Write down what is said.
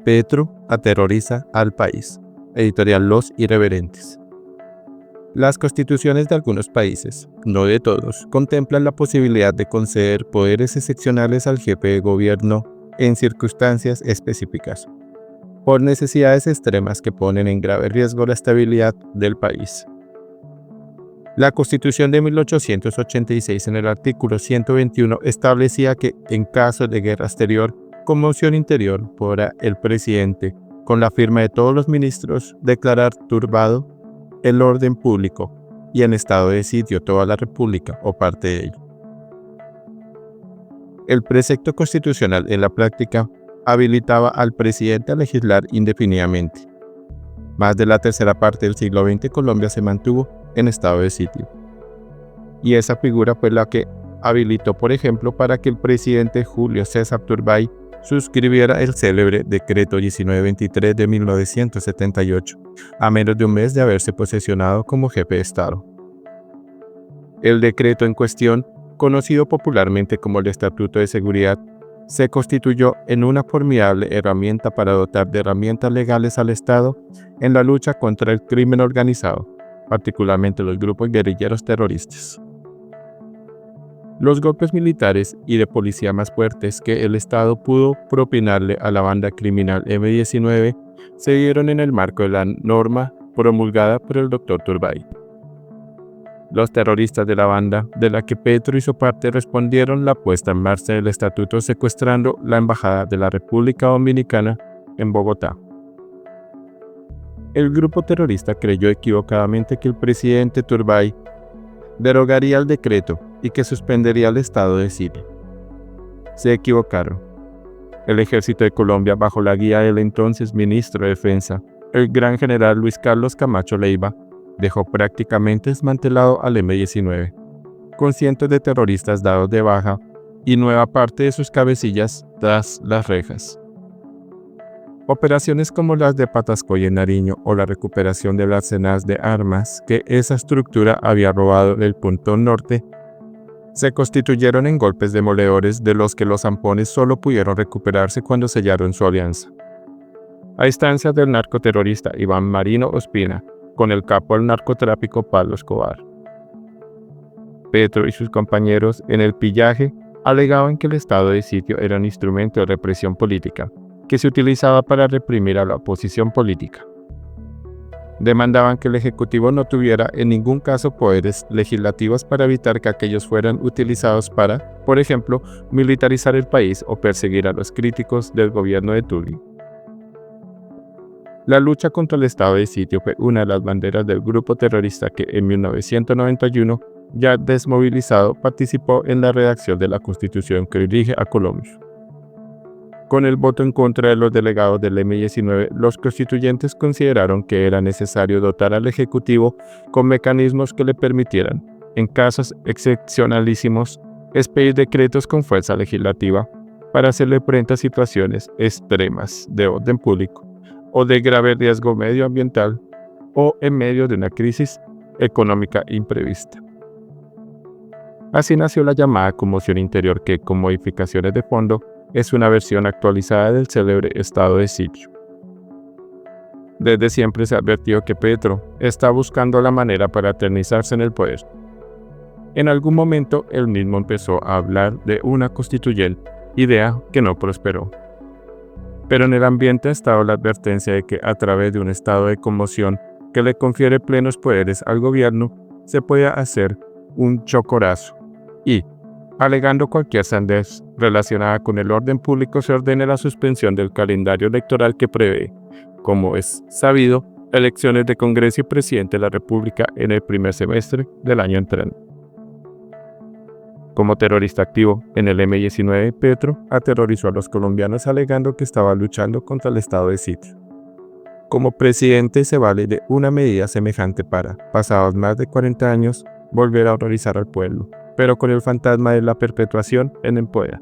Petro aterroriza al país. Editorial Los Irreverentes. Las constituciones de algunos países, no de todos, contemplan la posibilidad de conceder poderes excepcionales al jefe de gobierno en circunstancias específicas, por necesidades extremas que ponen en grave riesgo la estabilidad del país. La Constitución de 1886 en el artículo 121 establecía que, en caso de guerra exterior, conmoción interior, podrá el presidente, con la firma de todos los ministros, declarar turbado el orden público y en estado de sitio toda la república o parte de ella. El precepto constitucional en la práctica habilitaba al presidente a legislar indefinidamente. Más de la tercera parte del siglo XX Colombia se mantuvo en estado de sitio. Y esa figura fue la que habilitó, por ejemplo, para que el presidente Julio César Turbay suscribiera el célebre Decreto 1923 de 1978, a menos de un mes de haberse posesionado como jefe de Estado. El decreto en cuestión, conocido popularmente como el Estatuto de Seguridad, se constituyó en una formidable herramienta para dotar de herramientas legales al Estado en la lucha contra el crimen organizado, particularmente los grupos guerrilleros terroristas. Los golpes militares y de policía más fuertes que el Estado pudo propinarle a la banda criminal M-19 se dieron en el marco de la norma promulgada por el Dr. Turbay. Los terroristas de la banda, de la que Petro hizo parte, respondieron la puesta en marcha del estatuto secuestrando la Embajada de la República Dominicana en Bogotá. El grupo terrorista creyó equivocadamente que el presidente Turbay derogaría el decreto y que suspendería el estado de sitio. Se equivocaron. El ejército de Colombia, bajo la guía del entonces ministro de Defensa, el gran general Luis Carlos Camacho Leiva, dejó prácticamente desmantelado al M-19, con cientos de terroristas dados de baja y nueva parte de sus cabecillas tras las rejas. Operaciones como las de Patascoy en Nariño o la recuperación del arsenal de armas que esa estructura había robado del Punto Norte se constituyeron en golpes demoledores de los que los zampones solo pudieron recuperarse cuando sellaron su alianza. A instancias del narcoterrorista Iván Marino Ospina, con el capo del narcotráfico Pablo Escobar. Petro y sus compañeros en el pillaje alegaban que el estado de sitio era un instrumento de represión política que se utilizaba para reprimir a la oposición política. Demandaban que el Ejecutivo no tuviera en ningún caso poderes legislativos para evitar que aquellos fueran utilizados para, por ejemplo, militarizar el país o perseguir a los críticos del gobierno de Turquía. La lucha contra el estado de sitio fue una de las banderas del grupo terrorista que en 1991, ya desmovilizado, participó en la redacción de la Constitución que dirige a Colombia. Con el voto en contra de los delegados del M-19, los constituyentes consideraron que era necesario dotar al Ejecutivo con mecanismos que le permitieran, en casos excepcionalísimos, expedir decretos con fuerza legislativa para hacerle frente a situaciones extremas de orden público o de grave riesgo medioambiental o en medio de una crisis económica imprevista. Así nació la llamada conmoción interior que, con modificaciones de fondo, es una versión actualizada del célebre estado de sitio. Desde siempre se ha advertido que Petro está buscando la manera para eternizarse en el poder. En algún momento él mismo empezó a hablar de una constituyente, idea que no prosperó. Pero en el ambiente ha estado la advertencia de que a través de un estado de conmoción que le confiere plenos poderes al gobierno, se puede hacer un chocorazo y, alegando cualquier sandez relacionada con el orden público, se ordene la suspensión del calendario electoral que prevé, como es sabido, elecciones de Congreso y Presidente de la República en el primer semestre del año entrante. Como terrorista activo en el M-19, Petro aterrorizó a los colombianos alegando que estaba luchando contra el estado de sitio. Como presidente se vale de una medida semejante para, pasados más de 40 años, volver a horrorizar al pueblo, pero con el fantasma de la perpetuación en el poder.